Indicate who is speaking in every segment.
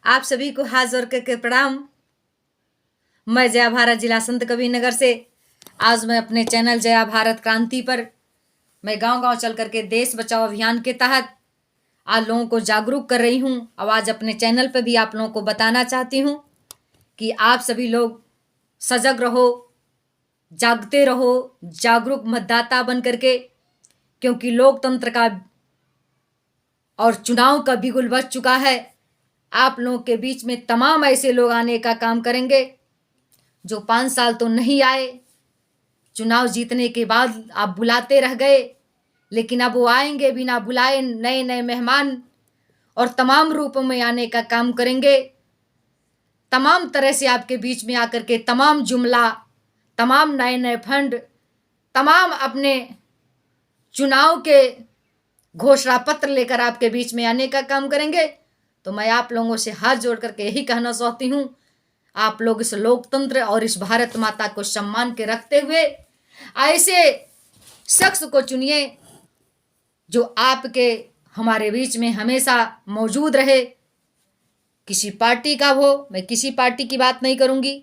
Speaker 1: आप सभी को हाथ जोड़ करके प्रणाम। मैं जया भारत जिला संत कबीर नगर से आज मैं अपने चैनल जया भारत क्रांति पर मैं गांव-गांव चल करके देश बचाओ अभियान के तहत आज लोगों को जागरूक कर रही हूं। अब आज अपने चैनल पर भी आप लोगों को बताना चाहती हूं कि आप सभी लोग सजग रहो, जागते रहो, जागरूक मतदाता बन करके, क्योंकि लोकतंत्र का और चुनाव का बिगुल बज चुका है। आप लोगों के बीच में तमाम ऐसे लोग आने का काम करेंगे जो 5 साल तो नहीं आए, चुनाव जीतने के बाद आप बुलाते रह गए, लेकिन अब वो आएंगे बिना बुलाए, नए नए मेहमान और तमाम रूपों में आने का काम करेंगे। तमाम तरह से आपके बीच में आकर के तमाम जुमला, तमाम नए नए फंड, तमाम अपने चुनाव के घोषणा पत्र लेकर आपके बीच में आने का काम करेंगे। तो मैं आप लोगों से हाथ जोड़ करके यही कहना चाहती हूँ, आप लोग इस लोकतंत्र और इस भारत माता को सम्मान के रखते हुए ऐसे शख्स को चुनिए जो आपके हमारे बीच में हमेशा मौजूद रहे। किसी पार्टी का हो, मैं किसी पार्टी की बात नहीं करूँगी।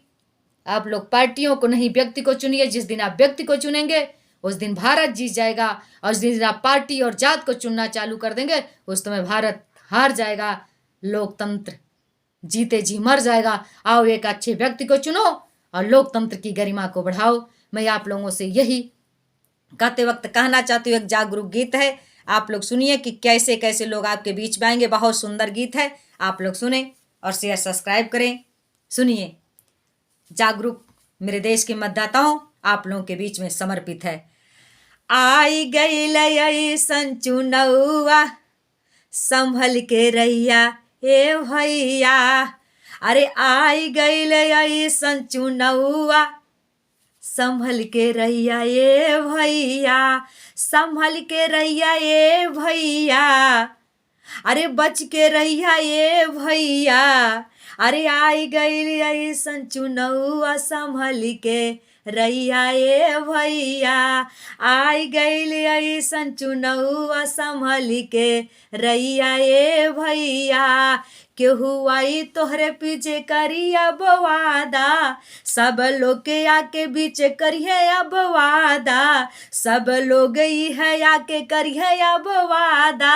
Speaker 1: आप लोग पार्टियों को नहीं, व्यक्ति को चुनिए। जिस दिन आप व्यक्ति को चुनेंगे उस दिन भारत जीत जाएगा, और जिस दिन आप पार्टी और जात को चुनना चालू कर देंगे उस समय भारत हार जाएगा, लोकतंत्र जीते जी मर जाएगा। आओ एक अच्छे व्यक्ति को चुनो और लोकतंत्र की गरिमा को बढ़ाओ। मैं आप लोगों से यही कहते वक्त कहना चाहती हूँ। एक जागरूक गीत है, आप लोग सुनिए कि कैसे कैसे लोग आपके बीच में आएंगे। बहुत सुंदर गीत है, आप लोग सुने और शेयर सब्सक्राइब करें। सुनिए, जागरूक मेरे देश के मतदाताओं आप लोगों के बीच में समर्पित है। आई गई चुनौआ संभल के रैया ए भैया, अरे आई गई चुनौआ संभल के रैया ए भैया, संभल के रैया ए भैया, अरे बच के रैया ए भैया, अरे आई गई ऐसन चुनौआ संभल के रैया ए भैया, आई गई ऐसन चुनौआ संभल के रैया ए भैया, केहू आई तोहरे पीछे करिया अब वादा, सब लोग के आके बीच करिए अब वादा, सब लोग ही है आके करिए अब वादा,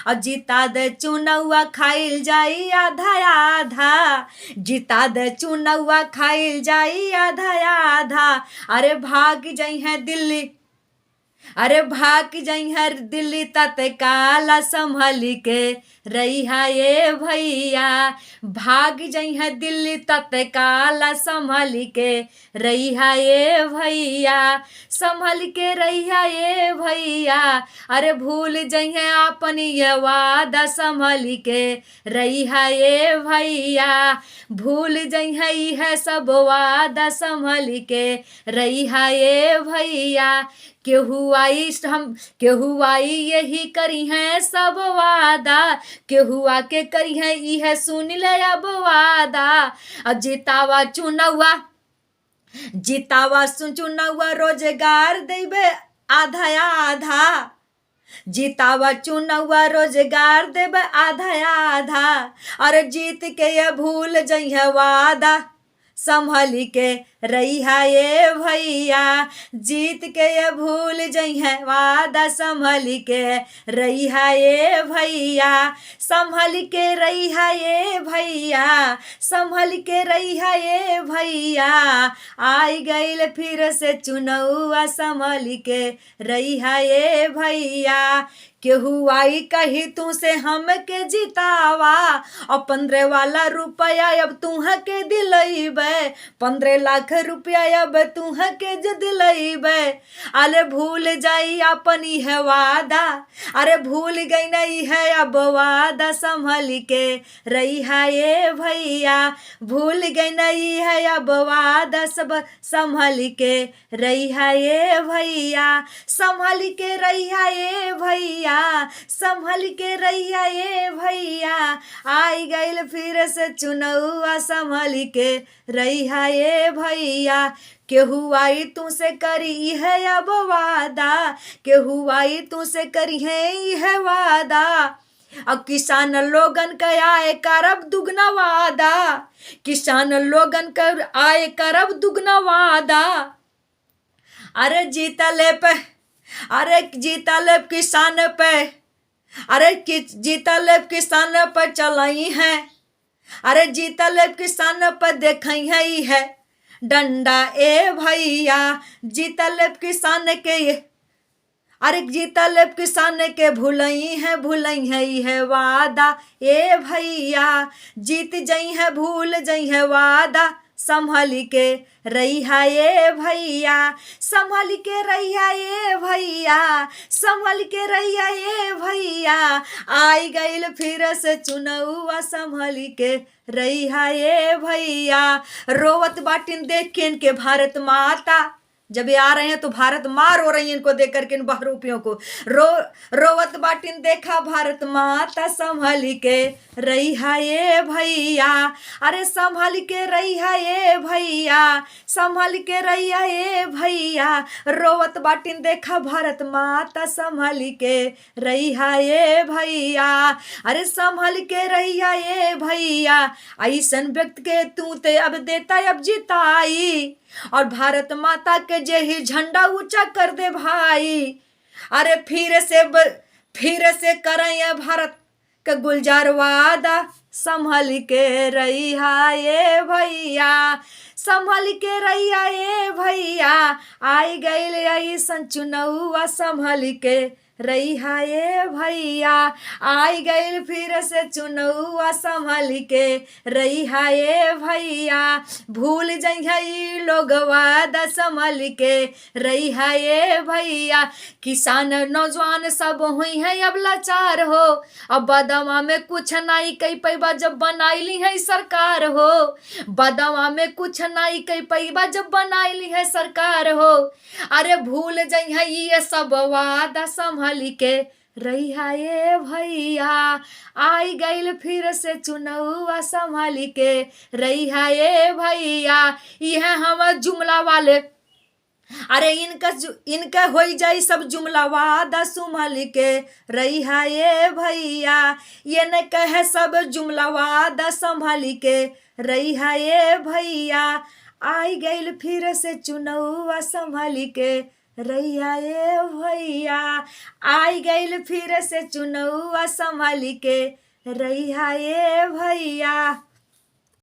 Speaker 1: और जिता दे चुनौआ खाइल जाई आधा आधा, जिता दे चुनौआ खाइल जाई आधा आधा, अरे भाग जाई है दिल्ली, अरे भाग जाई है दिल्ली तत्काल संभल के रैया ए भैया, भाग जाई है दिल्ली तत्काल संभल के रैया ए भैया, संभल के रैया ए भैया, अरे भूल जाई है अपन ये वादा संभल के रैया ए भैया, भूल जाई है यह सब वादा संभल के रैया ए भैया, केहू आई यही करी है सब वादा, केहू आके करी है यह सुन ले अब वादा, अब जितावा चुनौआ रोजगार देबे आधा आधा, जितावा चुनौआ रोजगार देबे आधा आधा, और जीत के ये भूल जइहे वादा संभल के रैया ए भैया, जीत के ये भूल जइहे वादा संभल के रैया ए भैया, संभल के रैया ए भैया, संभल के रैया ए भैया, आई गईल फिर से चुनौआ संभल के रैया ए भैया, केहू आई कही तू से हम के जितावा, और 15 वाला रुपया अब तुह के दिलैबे, 15 लाख रुपया अब तुह के दिलैबे, अरे भूल जाई अपन है वादा, अरे भूल गई नहीं है अब वादा संभल के रैया ए भैया, भूल गई नहीं है अब वादा सब संभल के रैया ए भैया, संभल के रैया ए भैया, संभल के रैया ए भैया, आई गईल फिर से चुनौआ संभल के रैया ए भैया, केहू आई तू से करी है अब वादा, केहू आई तू से करी है वादा, अब किसान लोगन का आय करब दुगना वादा, किसान लोगन का आय करब दुगना वादा। अरे जीतले पे, अरे जीतले किसान पे, अरे जीतले किसान पर चलाई है, अरे जीतले किसान पर देखई है डंडा ए भैया। जीतले किसान के ये, अरे जीतले किसान के भूलई है वादा ए भैया। जीत जई है भूल जई है वादा, संभल के रहिया ए भैया, संभल के रहिया ए भैया, संभल के रहिया ए भैया। आई गईल फिर से चुनौआ, संभल के रहिया ए भैया। रोवत बाटिन देख के इनके भारत माता, जब ये आ रहे हैं तो भारत माँ रो रही है इनको देख करके, इन बहरूपियों को। रोवत बाटिन देखा भारत माता, संभल के रहिया ए भैया। अरे संभल के रहिया ए भैया, संभल के रहिया ए भैया। रोवत बाटिन देखा भारत माता, संभल के रहिया ए भैया। अरे संभल के रहिया ए भैया। ऐसन व्यक्ति के तू ते अब देता अब जिताई, और भारत माता के जे ही झंडा ऊंचा कर दे भाई। अरे फिर से करें भारत के गुलजार वादा, संभल के रहिया ए भैया, संभल के रहिया ए भैया। आई गईल ऐसन चुनौआ, संभल के रहिया ए भैया। आई गईल फिर से चुनौआ, संभल के रहिया ए भैया। भूल जइहा ई लोग वादा, संभल के रहिया ए भैया। किसान नौजवान सब हुई है अब लाचार हो, अब बदवा में कुछ नहीं कई पैबा जब बनाईली है सरकार हो। बदवा में कुछ नहीं कई पैबा जब बनाईली है सरकार हो। अरे भूल जइहा ये सब वादा, संभल के रहिया ए भैया। आई गईल फिर से चुनौआ, संभल के रहिया ए भैया। यह हम जुमला वाले, अरे इनका हो जाई सब जुमला वादा, संभल के रहिया ए भैया। ये न कहे सब जुमला वादा, संभल के रहिया ए भैया। आई गईल फिर से चुनौआ, संभल के रहिया ए भैया। आई गईल फिर से चुनौआ, संभल के रहिया ए भैया।